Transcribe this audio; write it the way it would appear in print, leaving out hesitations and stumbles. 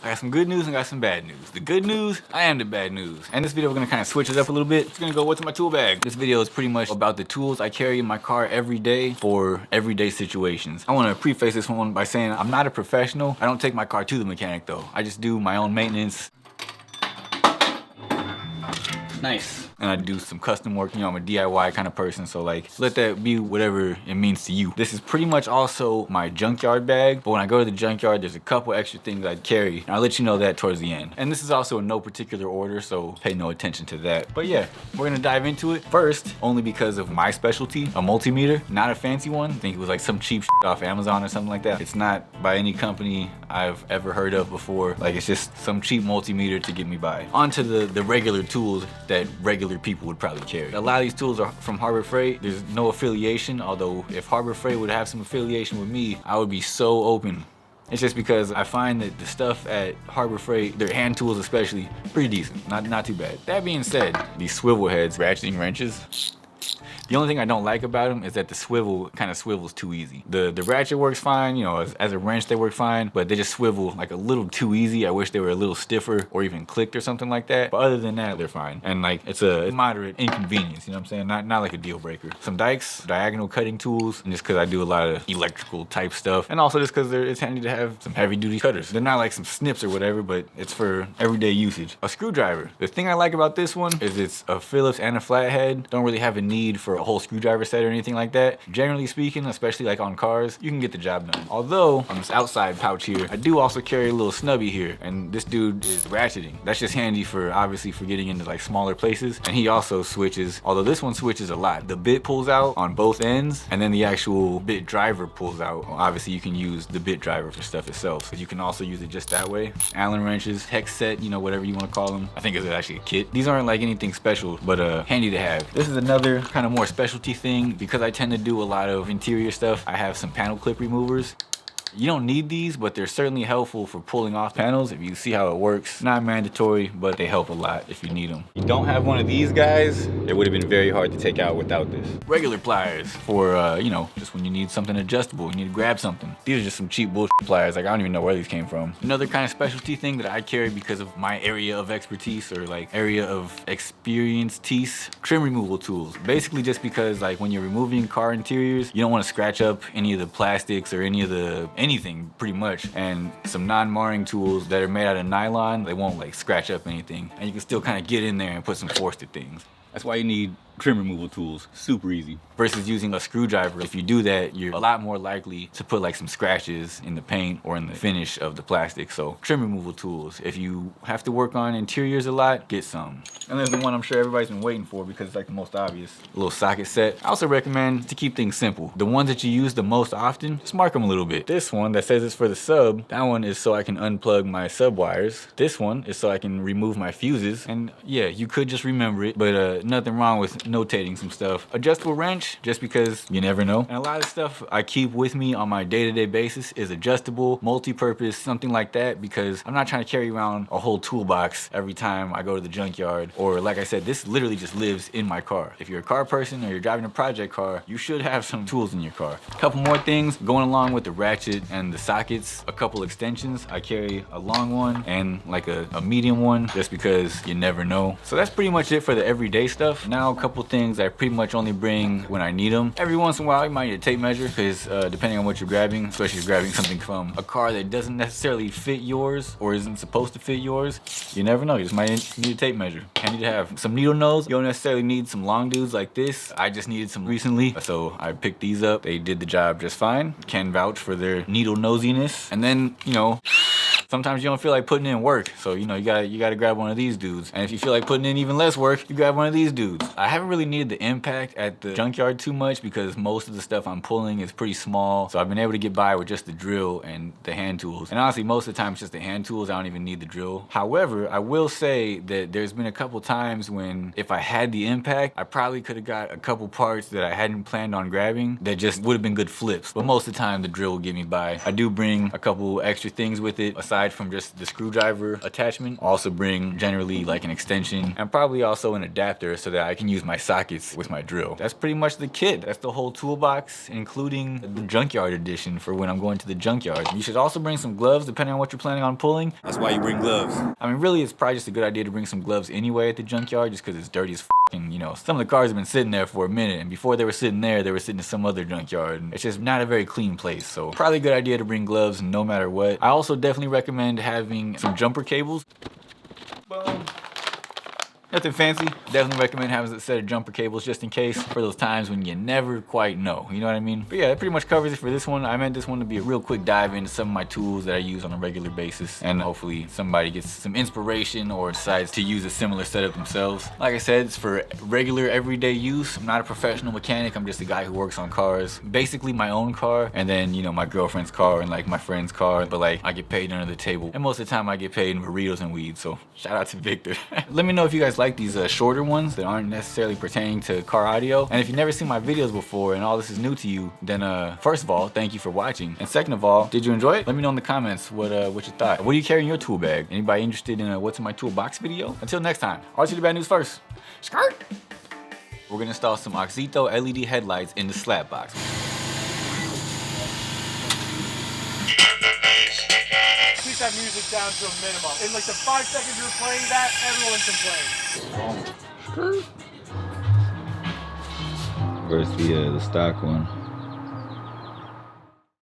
I got some good news and I got some bad news. The good news, I am the bad news. And this video, we're gonna kind of switch it up a little bit. It's gonna go, what's in my tool bag? This video is pretty much about the tools I carry in my car every day for everyday situations. I wanna preface this one by saying I'm not a professional. I don't take my car to the mechanic though. I just do my own maintenance. Nice. And I do some custom work, you know, I'm a DIY kind of person, so like, let that be whatever it means to you. This is pretty much also my junkyard bag, but when I go to the junkyard, there's a couple extra things I'd carry, and I'll let you know that towards the end. And this is also in no particular order, so pay no attention to that. But yeah, we're gonna dive into it. First, only because of my specialty, a multimeter, not a fancy one. I think it was like some cheap shit off Amazon or something like that. It's not by any company I've ever heard of before. Like, it's just some cheap multimeter to get me by. Onto the regular tools that regular people would probably carry. A lot of these tools are from Harbor Freight. There's no affiliation, although if Harbor Freight would have some affiliation with me, I would be so open. It's just because I find that the stuff at Harbor Freight, their hand tools especially, pretty decent, not too bad. That being said, these swivel heads, ratcheting wrenches, the only thing I don't like about them is that the swivel kind of swivels too easy. The ratchet works fine, you know, as a wrench they work fine, but they just swivel like a little too easy. I wish they were a little stiffer or even clicked or something like that. But other than that, they're fine. And like, it's a moderate inconvenience, you know what I'm saying? Not like a deal breaker. Some dikes, diagonal cutting tools, and just because I do a lot of electrical type stuff. And also just because it's handy to have some heavy duty cutters. They're not like some snips or whatever, but it's for everyday usage. A screwdriver. The thing I like about this one is it's a Phillips and a flathead. Don't really have a need for a whole screwdriver set or anything like that. Generally speaking, especially like on cars, you can get the job done. Although on this outside pouch here, I do also carry a little snubby here, and this dude is ratcheting. That's just handy for obviously for getting into like smaller places. And he also switches, although this one switches a lot. The bit pulls out on both ends, and then the actual bit driver pulls out. Obviously you can use the bit driver for stuff itself, but you can also use it just that way. Allen wrenches, hex set, you know, whatever you want to call them. I think it's actually a kit. These aren't like anything special, but handy to have. This is another kind of more specialty thing. Because I tend to do a lot of interior stuff, I have some panel clip removers. You don't need these, but they're certainly helpful for pulling off panels if you see how it works. Not mandatory, but they help a lot if you need them. You don't have one of these guys, it would have been very hard to take out without this. Regular pliers for, you know, just when you need something adjustable, you need to grab something. These are just some cheap bullshit pliers. Like, I don't even know where these came from. Another kind of specialty thing that I carry because of my area of expertise or like area of experience, trim removal tools. Basically just because like when you're removing car interiors, you don't want to scratch up any of the plastics or any of the anything pretty much, and some non-marring tools that are made out of nylon, they won't like scratch up anything, and you can still kind of get in there and put some force to things. That's why you need trim removal tools. Super easy. Versus using a screwdriver. If you do that, you're a lot more likely to put like some scratches in the paint or in the finish of the plastic. So trim removal tools. If you have to work on interiors a lot, get some. And there's the one I'm sure everybody's been waiting for because it's like the most obvious. A little socket set. I also recommend to keep things simple. The ones that you use the most often, just mark them a little bit. This one that says it's for the sub, that one is so I can unplug my sub wires. This one is so I can remove my fuses. And yeah, you could just remember it, but nothing wrong with notating some stuff. Adjustable wrench, just because you never know. And a lot of stuff I keep with me on my day-to-day basis is adjustable, multi-purpose, something like that, because I'm not trying to carry around a whole toolbox every time I go to the junkyard. Or like I said, this literally just lives in my car. If you're a car person or you're driving a project car, you should have some tools in your car. A couple more things going along with the ratchet and the sockets. A couple extensions. I carry a long one and like a medium one, just because you never know. So that's pretty much it for the everyday stuff. Now a couple things I pretty much only bring when I need them. Every once in a while you might need a tape measure, because depending on what you're grabbing, especially if you're grabbing something from a car that doesn't necessarily fit yours or isn't supposed to fit yours, you never know, you just might need a tape measure. Handy to have. Some needle nose, you don't necessarily need some long dudes like this. I just needed some recently, so I picked these up. They did the job just fine. Can vouch for their needle nosiness. And then, you know, sometimes you don't feel like putting in work, so you know you gotta grab one of these dudes. And if you feel like putting in even less work, you grab one of these dudes. I haven't really needed the impact at the junkyard too much because most of the stuff I'm pulling is pretty small, so I've been able to get by with just the drill and the hand tools. And honestly, most of the time it's just the hand tools. I don't even need the drill. However, I will say that there's been a couple times when if I had the impact, I probably could have got a couple parts that I hadn't planned on grabbing that just would have been good flips. But most of the time the drill will get me by. I do bring a couple extra things with it aside aside from just the screwdriver attachment, I'll also bring generally like an extension and probably also an adapter so that I can use my sockets with my drill. That's pretty much the kit. That's the whole toolbox, including the junkyard edition for when I'm going to the junkyard. You should also bring some gloves depending on what you're planning on pulling. That's why you bring gloves. I mean, really, it's probably just a good idea to bring some gloves anyway at the junkyard just because it's dirty as and, you know, some of the cars have been sitting there for a minute, and before they were sitting there, they were sitting in some other junkyard. And it's just not a very clean place, so probably a good idea to bring gloves no matter what. I also definitely recommend having some jumper cables. Boom. Nothing fancy. Definitely recommend having a set of jumper cables just in case for those times when you never quite know. You know what I mean? But yeah, that pretty much covers it for this one. I meant this one to be a real quick dive into some of my tools that I use on a regular basis, and hopefully somebody gets some inspiration or decides to use a similar setup themselves. Like I said, it's for regular everyday use. I'm not a professional mechanic. I'm just a guy who works on cars. Basically my own car, and then, you know, my girlfriend's car and like my friend's car. But like, I get paid under the table, and most of the time I get paid in burritos and weed. So shout out to Victor. Let me know if you guys like these shorter ones that aren't necessarily pertaining to car audio. And if you've never seen my videos before and all this is new to you, then first of all, thank you for watching. And second of all, did you enjoy it? Let me know in the comments what you thought. What do you carry in your tool bag? Anybody interested in what's in my toolbox video? Until next time, I'll see the bad news first. Skirt! We're gonna install some Oxito LED headlights in the DaSlapBox. Keep that music down to a minimum. In like the 5 seconds you're playing that, everyone complains. Where's the stock one?